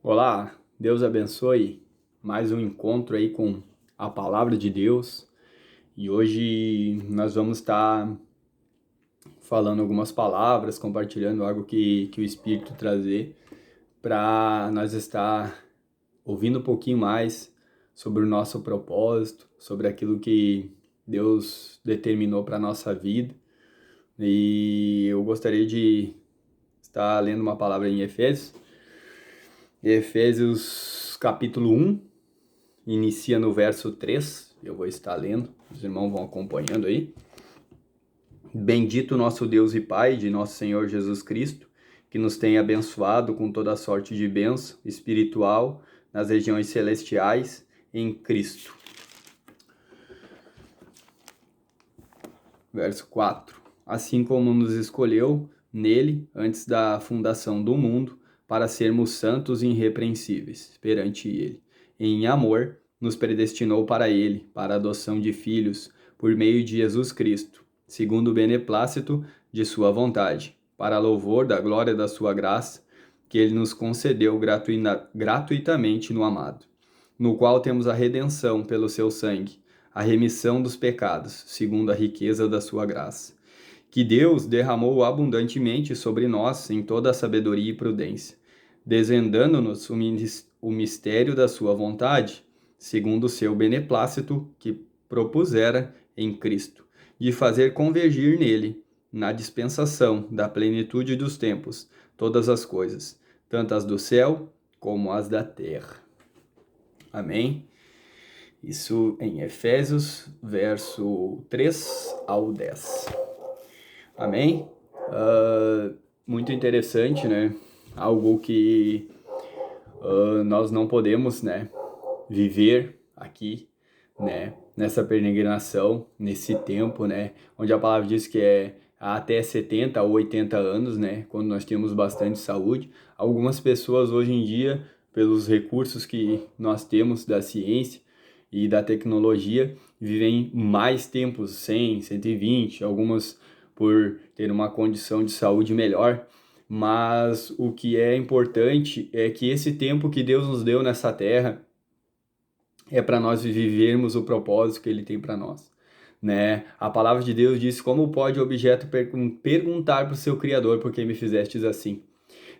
Olá, Deus abençoe mais um encontro aí com a palavra de Deus. E hoje nós vamos estar falando algumas palavras, compartilhando algo que o Espírito trazer para nós estar ouvindo um pouquinho mais sobre o nosso propósito, sobre aquilo que Deus determinou para a nossa vida. E eu gostaria de estar lendo uma palavra em Efésios capítulo 1, inicia no verso 3, eu vou estar lendo, os irmãos vão acompanhando aí. Bendito nosso Deus e Pai de nosso Senhor Jesus Cristo, que nos tem abençoado com toda sorte de bênção espiritual nas regiões celestiais em Cristo. Verso 4. Assim como nos escolheu nele antes da fundação do mundo, para sermos santos e irrepreensíveis perante ele. Em amor, nos predestinou para ele, para a adoção de filhos, por meio de Jesus Cristo, segundo o beneplácito de sua vontade, para louvor da glória da sua graça, que ele nos concedeu gratuitamente no amado, no qual temos a redenção pelo seu sangue, a remissão dos pecados, segundo a riqueza da sua graça, que Deus derramou abundantemente sobre nós em toda a sabedoria e prudência, desvendando-nos o mistério da sua vontade, segundo o seu beneplácito que propusera em Cristo, de fazer convergir nele, na dispensação da plenitude dos tempos, todas as coisas, tanto as do céu como as da terra. Amém? Isso em Efésios, verso 3 ao 10. Amém? Muito interessante, né? Algo que nós não podemos, né, viver aqui, né, nessa peregrinação, nesse tempo, né, onde a palavra diz que é até 70 ou 80 anos, né, quando nós temos bastante saúde. Algumas pessoas hoje em dia, pelos recursos que nós temos da ciência e da tecnologia, vivem mais tempos, 100, 120, algumas por ter uma condição de saúde melhor, mas o que é importante é que esse tempo que Deus nos deu nessa terra é para nós vivermos o propósito que Ele tem para nós, né? A palavra de Deus diz: como pode o objeto perguntar para o seu Criador por que me fizestes assim?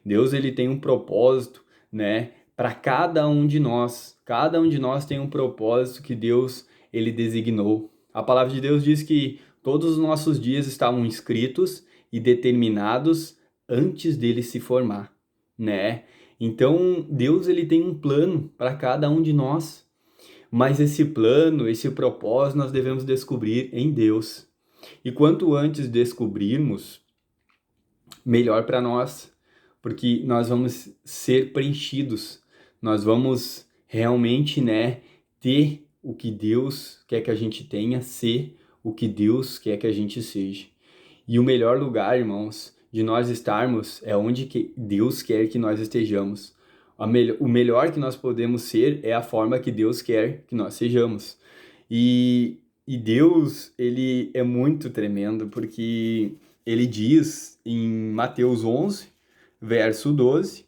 Deus, ele tem um propósito, né, para cada um de nós. Cada um de nós tem um propósito que Deus, ele designou. A palavra de Deus diz que todos os nossos dias estavam escritos e determinados antes dele se formar, né? Então, Deus, ele tem um plano para cada um de nós. Mas esse plano, esse propósito, nós devemos descobrir em Deus. E quanto antes descobrirmos, melhor para nós, porque nós vamos ser preenchidos, nós vamos realmente, né, ter o que Deus quer que a gente tenha, ser o que Deus quer que a gente seja. E o melhor lugar, irmãos, de nós estarmos é onde que Deus quer que nós estejamos. O melhor que nós podemos ser é a forma que Deus quer que nós sejamos. E Deus, ele é muito tremendo, porque ele diz em Mateus 11, verso 12,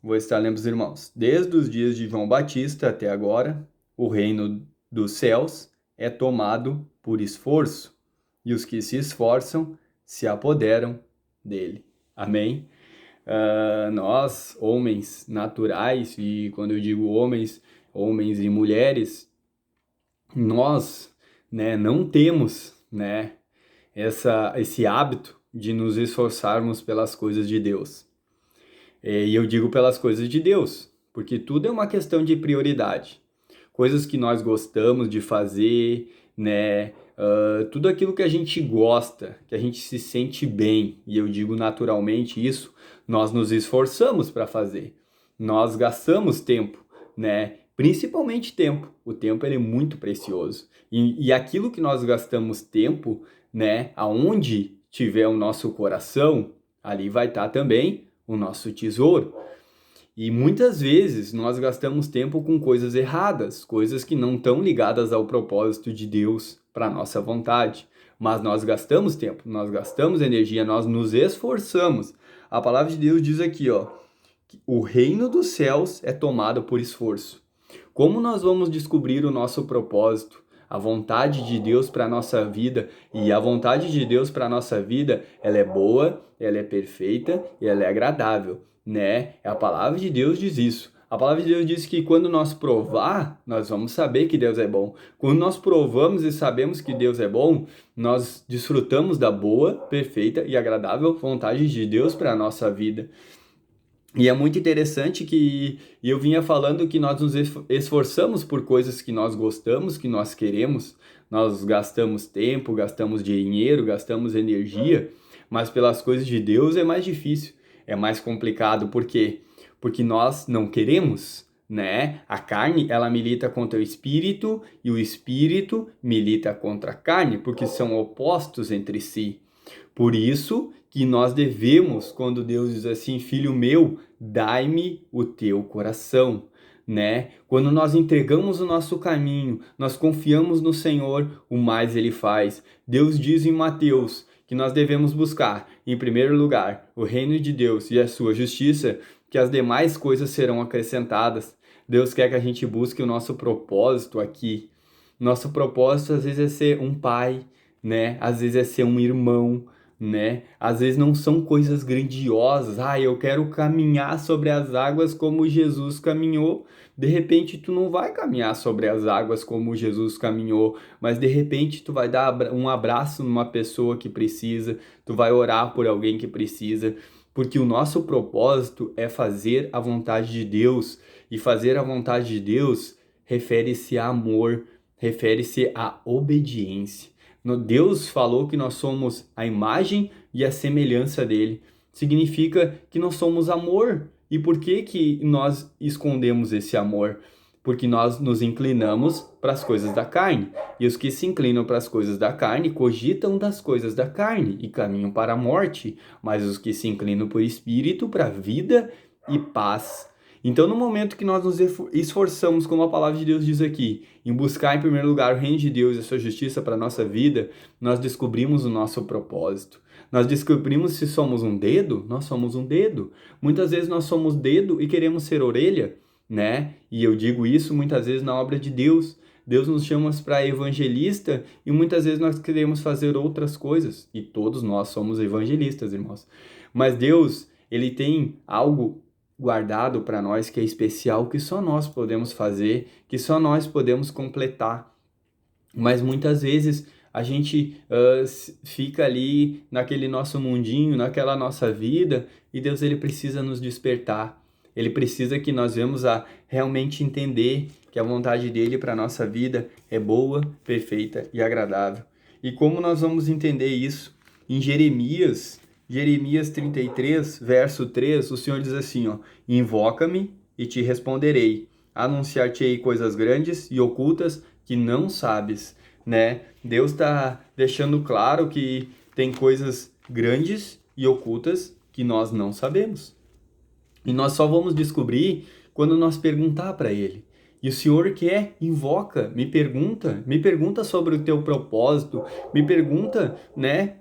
vou estar lendo os irmãos: desde os dias de João Batista até agora, o reino dos céus é tomado por esforço, e os que se esforçam se apoderam dele. Amém? Nós, homens naturais, e quando eu digo homens, homens e mulheres, nós, né, não temos, né, esse hábito de nos esforçarmos pelas coisas de Deus. E eu digo pelas coisas de Deus, porque tudo é uma questão de prioridade. Coisas que nós gostamos de fazer, né? Tudo aquilo que a gente gosta, que a gente se sente bem, e eu digo naturalmente isso, nós nos esforçamos para fazer. Nós gastamos tempo, né? Principalmente tempo. O tempo, ele é muito precioso. E aquilo que nós gastamos tempo, né? Aonde tiver o nosso coração, ali vai estar também o nosso tesouro. E muitas vezes nós gastamos tempo com coisas erradas, coisas que não estão ligadas ao propósito de Deus para nossa vontade. Mas nós gastamos tempo, nós gastamos energia, nós nos esforçamos. A palavra de Deus diz aqui, ó, O reino dos céus é tomado por esforço. Como nós vamos descobrir o nosso propósito, a vontade de Deus para a nossa vida? E a vontade de Deus para a nossa vida, ela é boa, ela é perfeita e ela é agradável, né? A palavra de Deus diz isso. A palavra de Deus diz que quando nós provar, nós vamos saber que Deus é bom. Quando nós provamos e sabemos que Deus é bom, nós desfrutamos da boa, perfeita e agradável vontade de Deus para a nossa vida. E é muito interessante que eu vinha falando que nós nos esforçamos por coisas que nós gostamos, que nós queremos. Nós gastamos tempo, gastamos dinheiro, gastamos energia, mas pelas coisas de Deus é mais difícil, é mais complicado. Por quê? Porque nós não queremos, né? A carne, ela milita contra o espírito e o espírito milita contra a carne, porque são opostos entre si. Por isso que nós devemos, quando Deus diz assim, filho meu, dai-me o teu coração, né? Quando nós entregamos o nosso caminho, nós confiamos no Senhor, o mais Ele faz. Deus diz em Mateus que nós devemos buscar, em primeiro lugar, o reino de Deus e a sua justiça, que as demais coisas serão acrescentadas. Deus quer que a gente busque o nosso propósito aqui. Nosso propósito às vezes é ser um pai, né? Às vezes é ser um irmão, né? Às vezes não são coisas grandiosas. Ah, eu quero caminhar sobre as águas como Jesus caminhou. De repente tu não vai caminhar sobre as águas como Jesus caminhou, mas de repente tu vai dar um abraço numa pessoa que precisa, tu vai orar por alguém que precisa, porque o nosso propósito é fazer a vontade de Deus, e fazer a vontade de Deus refere-se a amor, refere-se a obediência. Deus falou que nós somos a imagem e a semelhança dele. Significa que nós somos amor. E por que que nós escondemos esse amor? Porque nós nos inclinamos para as coisas da carne. E os que se inclinam para as coisas da carne cogitam das coisas da carne e caminham para a morte. Mas os que se inclinam para o espírito, para a vida e paz. Então, no momento que nós nos esforçamos, como a palavra de Deus diz aqui, em buscar em primeiro lugar o reino de Deus e a sua justiça para a nossa vida, nós descobrimos o nosso propósito. Nós descobrimos se somos um dedo, nós somos um dedo. Muitas vezes nós somos dedo e queremos ser orelha, né? E eu digo isso muitas vezes na obra de Deus. Deus nos chama para evangelista e muitas vezes nós queremos fazer outras coisas. E todos nós somos evangelistas, irmãos. Mas Deus, ele tem algo guardado para nós que é especial, que só nós podemos fazer, que só nós podemos completar. Mas muitas vezes a gente fica ali naquele nosso mundinho, naquela nossa vida, e Deus ele precisa nos despertar. Ele precisa que nós venhamos a realmente entender que a vontade dele para a nossa vida é boa, perfeita e agradável. E como nós vamos entender isso? Em Jeremias 33, verso 3, o Senhor diz assim, ó, invoca-me e te responderei, anunciar-te-ei coisas grandes e ocultas que não sabes, né? Deus está deixando claro que tem coisas grandes e ocultas que nós não sabemos. E nós só vamos descobrir quando nós perguntar para Ele. E o Senhor quer, invoca, me pergunta sobre o teu propósito, me pergunta, né?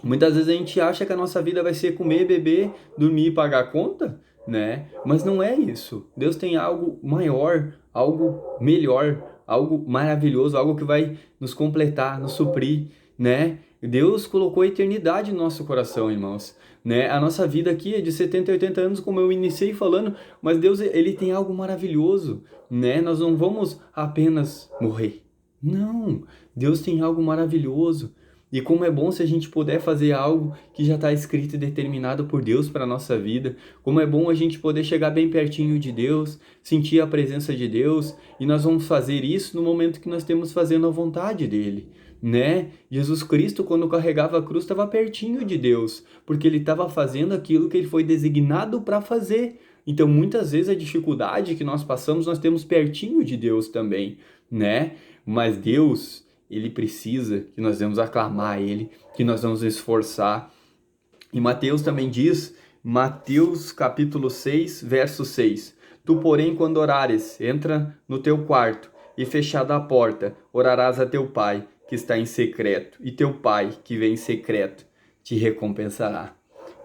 Muitas vezes a gente acha que a nossa vida vai ser comer, beber, dormir e pagar a conta, né? Mas não é isso. Deus tem algo maior, algo melhor, algo maravilhoso, algo que vai nos completar, nos suprir, né? Deus colocou a eternidade no nosso coração, irmãos, né? A nossa vida aqui é de 70, 80 anos, como eu iniciei falando, mas Deus, ele tem algo maravilhoso, né? Nós não vamos apenas morrer. Não, Deus tem algo maravilhoso. E como é bom se a gente puder fazer algo que já está escrito e determinado por Deus para a nossa vida. Como é bom a gente poder chegar bem pertinho de Deus, sentir a presença de Deus. E nós vamos fazer isso no momento que nós estamos fazendo a vontade dEle, né? Jesus Cristo, quando carregava a cruz, estava pertinho de Deus, porque Ele estava fazendo aquilo que Ele foi designado para fazer. Então, muitas vezes a dificuldade que nós passamos, nós temos pertinho de Deus também, né? Mas Deus, ele precisa que nós vamos aclamar a ele, que nós vamos esforçar. E Mateus também diz, Mateus capítulo 6, verso 6. Tu, porém, quando orares, entra no teu quarto e fechada a porta, orarás a teu pai, que está em secreto, e teu pai, que vem em secreto, te recompensará.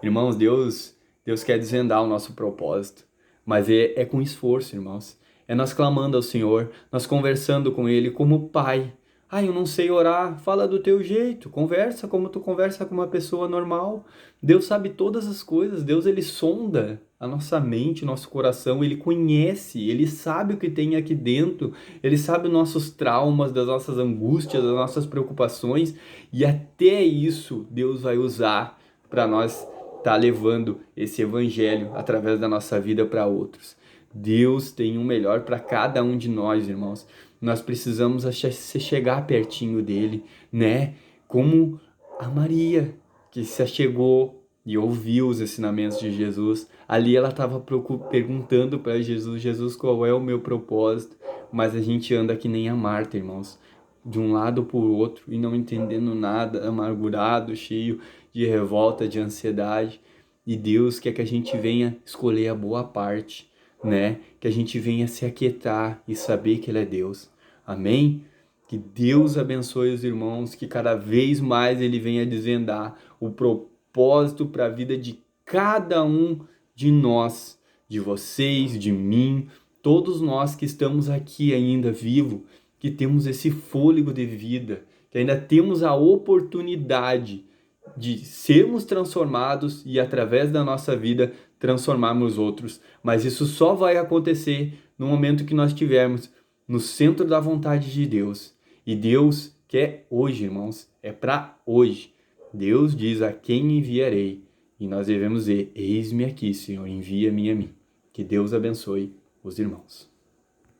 Irmãos, Deus, Deus quer desvendar o nosso propósito, mas é com esforço, irmãos. É nós clamando ao Senhor, nós conversando com Ele como Pai. Ah, eu não sei orar, fala do teu jeito, conversa como tu conversa com uma pessoa normal. Deus sabe todas as coisas, Deus ele sonda a nossa mente, nosso coração, ele conhece, ele sabe o que tem aqui dentro, ele sabe os nossos traumas, das nossas angústias, das nossas preocupações, e até isso Deus vai usar para nós estar levando esse evangelho através da nossa vida para outros. Deus tem o melhor para cada um de nós, irmãos. Nós precisamos se chegar pertinho dele, né? Como a Maria, que se achegou e ouviu os ensinamentos de Jesus. Ali ela estava perguntando para Jesus, Jesus, qual é o meu propósito? Mas a gente anda que nem a Marta, irmãos, de um lado para o outro e não entendendo nada, amargurado, cheio de revolta, de ansiedade. E Deus quer que a gente venha escolher a boa parte, né? Que a gente venha se aquietar e saber que Ele é Deus. Amém? Que Deus abençoe os irmãos, que cada vez mais Ele venha desvendar o propósito para a vida de cada um de nós, de vocês, de mim, todos nós que estamos aqui ainda vivos, que temos esse fôlego de vida, que ainda temos a oportunidade de sermos transformados e através da nossa vida transformarmos outros. Mas isso só vai acontecer no momento que nós estivermos no centro da vontade de Deus. E Deus quer hoje, irmãos, é para hoje. Deus diz a quem enviarei. E nós devemos dizer, eis-me aqui, Senhor, envia-me a mim. Que Deus abençoe os irmãos.